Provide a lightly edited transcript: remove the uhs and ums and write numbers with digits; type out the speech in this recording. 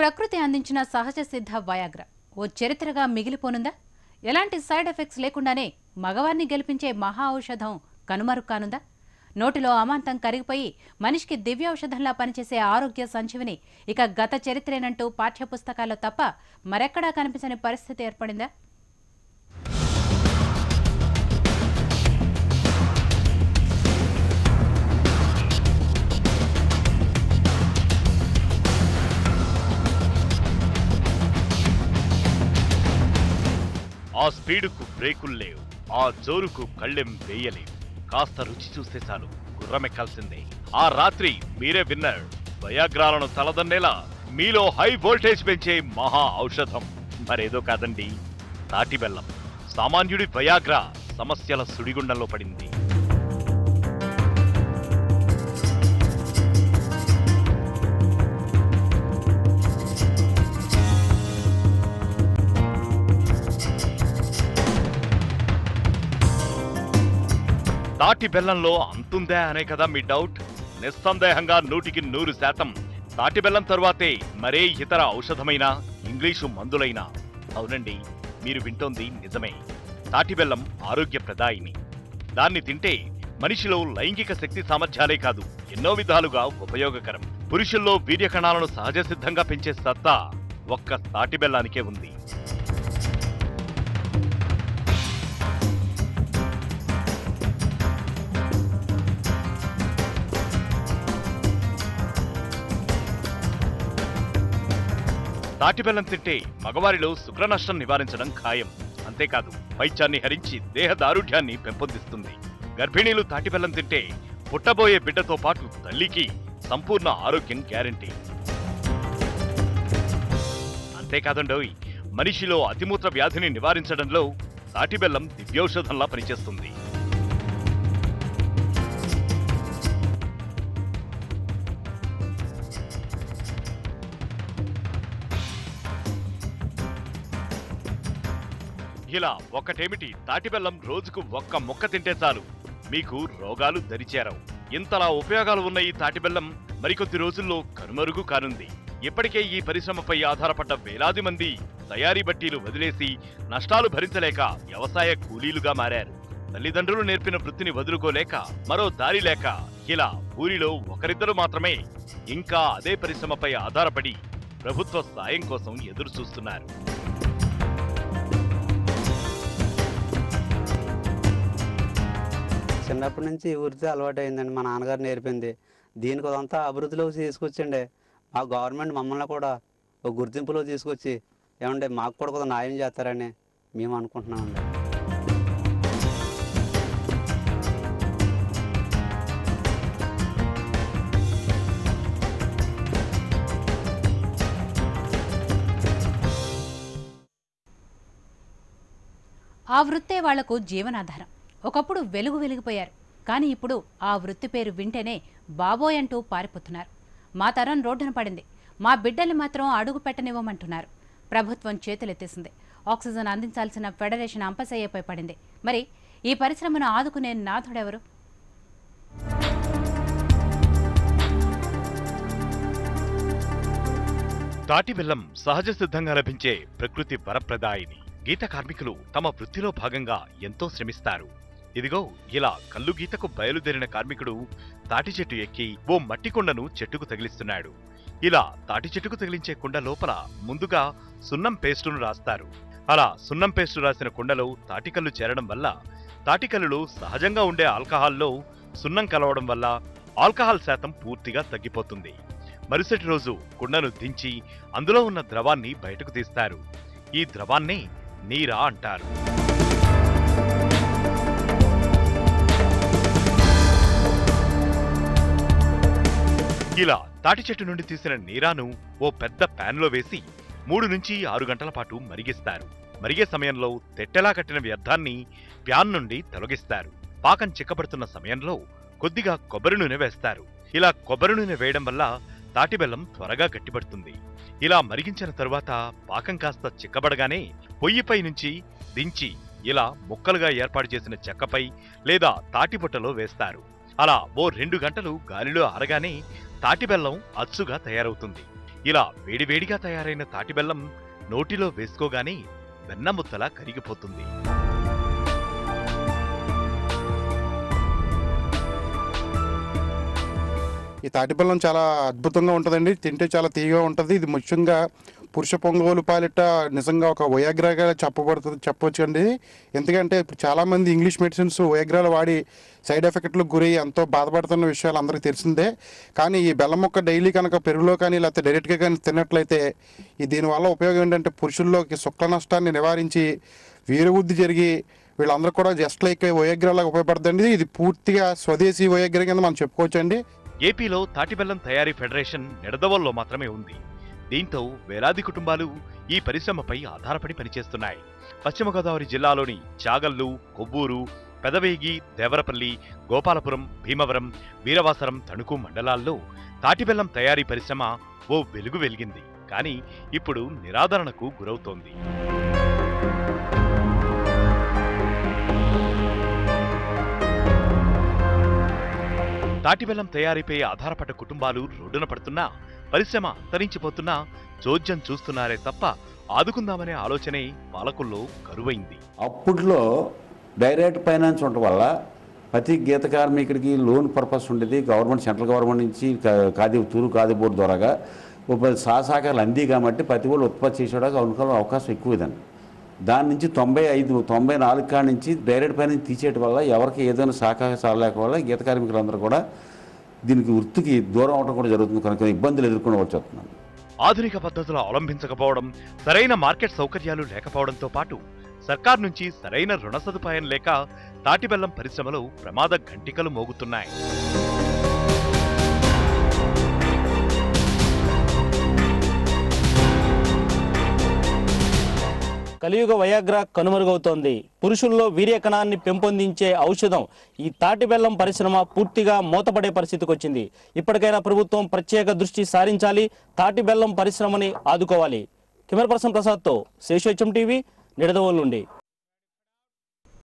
ప్రకృతి అందించిన సహజ సిద్ధ వయాగ్రా ఓ చరిత్రగా మిగిలిపోనుందా? ఎలాంటి సైడ్ ఎఫెక్ట్స్ లేకుండానే మగవారిని గెలిపించే మహా ఔషధం కనుమరుగు కానుందా? నోటిలో అమాంతం కరిగిపోయి మనిషికి దివ్య ఔషధంలా పనిచేసే ఆరోగ్య సంజీవిని ఇక గత చరిత్రేనంటూ పాఠ్యపుస్తకాల్లో తప్ప మరెక్కడా కనిపించని పరిస్థితి ఏర్పడిందా? ఆ స్పీడుకు బ్రేకులు లేవు, ఆ జోరుకు కళ్ళెం వేయలేవు. కాస్త రుచి చూస్తే చాలు గుర్రమెక్కాల్సిందే. ఆ రాత్రి మీరే విన్నర్. వయాగ్రాలను తలదన్నేలా మీలో హై వోల్టేజ్ పెంచే మహా ఔషధం మరేదో కాదండి, తాటి బెల్లం. సామాన్యుడి వయాగ్రా సమస్యల సుడిగుండంలో పడింది. తాటి బెల్లంలో అంతుందే అనే కదా మీ డౌట్? నిస్సందేహంగా 100% తాటి బెల్లం తరువాతే మరే ఇతర ఔషధమైనా, ఇంగ్లీషు మందులైనా. అవునండి, మీరు వింటోంది నిజమే. తాటి బెల్లం ఆరోగ్య ప్రదాయిని. దాన్ని తింటే మనిషిలో లైంగిక శక్తి సామర్థ్యాలే కాదు, ఎన్నో విధాలుగా ఉపయోగకరం. పురుషుల్లో వీర్య కణాలను సహజ సిద్ధంగా పెంచే సత్తా ఒక్క తాటి బెల్లానికే ఉంది. తాటి బెల్లం తింటే మగవారిలో శుక్రనష్టం నివారించడం ఖాయం. అంతేకాదు, పైత్యాన్ని హరించి దేహ దారుఢ్యాన్ని పెంపొందిస్తుంది. గర్భిణీలు తాటి బెల్లం తింటే పుట్టబోయే బిడ్డతో పాటు తల్లికి సంపూర్ణ ఆరోగ్యం గ్యారంటీ. అంతేకాదండోయ్, మనిషిలో అతిమూత్ర వ్యాధిని నివారించడంలో తాటి బెల్లం దివ్యౌషధంలా పనిచేస్తుంది. ఇలా ఒక్కటేమిటి, తాటి బెల్లం రోజుకు ఒక్క ముక్క తింటే చాలు మీకు రోగాలు దరిచేరవు. ఇంతలా ఉపయోగాలు ఉన్న ఈ తాటి బెల్లం మరికొద్ది రోజుల్లో కనుమరుగు కానుంది. ఇప్పటికే ఈ పరిశ్రమపై ఆధారపడ్డ వేలాది మంది తయారీ బట్టీలు వదిలేసి నష్టాలు భరించలేక వ్యవసాయ కూలీలుగా మారారు. తల్లిదండ్రులు నేర్పిన వృత్తిని వదులుకోలేక, మరో దారి లేక ఇలా ఊరిలో ఒకరిద్దరు మాత్రమే ఇంకా అదే పరిశ్రమపై ఆధారపడి ప్రభుత్వ సాయం కోసం ఎదురు చూస్తున్నారు. చిన్నప్పటి నుంచి ఈ వృత్తి అలవాటు అయిందండి. మా నాన్నగారు నేర్పింది. దీనికి అదంతా అభివృద్ధిలోకి తీసుకొచ్చండి. మా గవర్నమెంట్ మమ్మల్ని కూడా ఒక గుర్తింపులో తీసుకొచ్చి ఏమంటే మాకు కూడా కొంత న్యాయం చేస్తారని మేము అనుకుంటున్నామండి. ఆ వృత్తే వాళ్లకు జీవనాధారం. ఒకప్పుడు వెలిగిపోయారు, కానీ ఇప్పుడు ఆ వృత్తి పేరు వింటేనే బాబోయ్ అంటూ పారిపోతున్నారు. మా తరం రోడ్డున పడింది, మా బిడ్డల్ని మాత్రం అడుగు పెట్టనివ్వమంటున్నారు. ప్రభుత్వం చేతులెత్తేసింది. ఆక్సిజన్ అందించాల్సిన ఫెడరేషన్ అంపశయ్యపై పడింది. మరి ఈ పరిశ్రమను ఆదుకునే నాథుడెవరు? తాటి బెల్లం సహజ సిద్ధంగా లభించే ప్రకృతి వరప్రదాయిని. గీత కార్మికులు తమ వృత్తిలో భాగంగా ఎంతో శ్రమిస్తారు. ఇదిగో ఇలా కల్లు గీతకు బయలుదేరిన కార్మికుడు తాటి చెట్టు ఎక్కి ఓ మట్టి కుండను చెట్టుకు తగిలిస్తున్నాడు. ఇలా తాటి చెట్టుకు తగిలించే కుండ లోపల ముందుగా సున్నం పేస్టును రాస్తారు. అలా సున్నం పేస్టు రాసిన కుండలో తాటికల్లు చేరడం వల్ల తాటికల్లులో సహజంగా ఉండే ఆల్కహాల్లో సున్నం కలవడం వల్ల ఆల్కహాల్ శాతం పూర్తిగా తగ్గిపోతుంది. మరుసటి రోజు కుండను దించి అందులో ఉన్న ద్రవాన్ని బయటకు తీస్తారు. ఈ ద్రవాన్నే నీరా అంటారు. ఇలా తాటి చెట్టు నుండి తీసిన నీరాను ఓ పెద్ద ప్యాన్లో వేసి 3 నుంచి 6 గంటల పాటు మరిగిస్తారు. మరిగే సమయంలో తెట్టెలా కట్టిన వ్యర్థాన్ని ప్యాన్ నుండి తొలగిస్తారు. పాకం చిక్కబడుతున్న సమయంలో కొద్దిగా కొబ్బరి నూనె వేస్తారు. ఇలా కొబ్బరి నూనె వేయడం వల్ల తాటి బెల్లం త్వరగా గట్టిపడుతుంది. ఇలా మరిగించిన తరువాత పాకం కాస్త చిక్కబడగానే పొయ్యిపై నుంచి దించి ఇలా ముక్కలుగా ఏర్పాటు చేసిన చెక్కపై లేదా తాటిబుట్టలో వేస్తారు. అలా ఓ 2 గంటలు గాలిలో ఆరగానే తాటి బెల్లం అచ్చుగా తయారవుతుంది. ఇలా వేడివేడిగా తయారైన తాటి బెల్లం నోటిలో వేసుకోగానే వెన్నముద్దలా కరిగిపోతుంది. ఈ తాటి బెల్లం చాలా అద్భుతంగా ఉంటుందండి. తింటే చాలా తీయగా ఉంటుంది. ఇది ముఖ్యంగా పురుష పొంగోలు పాలిట నిజంగా ఒక వయాగ్రాగా చెప్పవచ్చు అండి. ఎందుకంటే ఇప్పుడు చాలామంది ఇంగ్లీష్ మెడిసిన్స్ వయాగ్రాలు వాడి సైడ్ ఎఫెక్ట్లకు గురై ఎంతో బాధపడుతున్న విషయాలు అందరికీ తెలిసిందే. కానీ ఈ బెల్లం ముక్క డైలీ కనుక పెరుగులో కానీ లేకపోతే డైరెక్ట్గా కానీ తిన్నట్లయితే దీనివల్ల ఉపయోగం ఏంటంటే పురుషుల్లోకి శుక్ల నష్టాన్ని నివారించి వీరవృద్ధి జరిగి వీళ్ళందరూ కూడా జస్ట్ లైక్ వయాగ్రాలాగా ఉపయోగపడుతుంది. ఇది పూర్తిగా స్వదేశీ వయాగ్రా కింద మనం చెప్పుకోవచ్చు అండి. ఏపీలో తాటి బెల్లం తయారీ ఫెడరేషన్ నిడదవోల్లో మాత్రమే ఉంది. దీంతో వేలాది కుటుంబాలు ఈ పరిశ్రమపై ఆధారపడి పనిచేస్తున్నాయి. పశ్చిమ గోదావరి జిల్లాలోని చాగల్లు, కొవ్వూరు, పెదవేగి, దేవరపల్లి, గోపాలపురం, భీమవరం, వీరవాసరం, తణుకు మండలాల్లో తాటిబెల్లం తయారీ పరిశ్రమ ఓ వెలుగు వెలిగింది. కానీ ఇప్పుడు నిరాదరణకు గురవుతోంది. తాటిబెల్లం తయారీపై ఆధారపడ్డ కుటుంబాలు రోడ్డున పడుతున్నా, పరిశ్రమ అంతరించిపోతున్నా చోద్యం చూస్తున్నారే తప్ప ఆదుకుందామనే ఆలోచనే పాలకుల్లో కరువైంది. అప్పట్లో డైరెక్ట్ ఫైనాన్స్ ఉండటం వల్ల ప్రతి గీత కార్మికుడికి లోన్ పర్పస్ ఉండేది. గవర్నమెంట్, సెంట్రల్ గవర్నమెంట్ నుంచి తూరు ఖాదీ బోర్డు ద్వారాగా సహసహకారాలు అంది కాబట్టి ప్రతి వాళ్ళు ఉత్పత్తి చేసేవాడికి అవకాశం ఎక్కువ ఇదండి. దాని నుంచి 94 కాడి నుంచి డైరెక్ట్ ఫైనాన్స్ తీసేయడం వల్ల ఎవరికి ఏదైనా సహకారం లేక వల్ల గీత కార్మికులందరూ కూడా దీనికి వృత్తికి దూరం అవడం కూడా జరుగుతుంది. కనుక ఇబ్బందులు ఎదుర్కొని వచ్చేస్తున్నాను. ఆధునిక పద్ధతులు అవలంబించకపోవడం, సరైన మార్కెట్ సౌకర్యాలు లేకపోవడంతో పాటు సర్కార్ నుంచి సరైన రుణ సదుపాయం లేక తాటిబెల్లం పరిశ్రమలో ప్రమాద ఘంటికలు మోగుతున్నాయి. కలియుగ వయాగ్రా కనుమరుగవుతోంది. పురుషుల్లో వీర్యకణాన్ని పెంపొందించే ఔషధం ఈ తాటిబెల్లం పరిశ్రమ పూర్తిగా మూతపడే పరిస్థితికి వచ్చింది. ఇప్పటికైనా ప్రభుత్వం ప్రత్యేక దృష్టి సారించాలి, తాటిబెల్లం పరిశ్రమని ఆదుకోవాలి. కెమెరా పర్సన్ ప్రసాద్తో శేషు HM టీవీ, నిడదవోలు నుండి.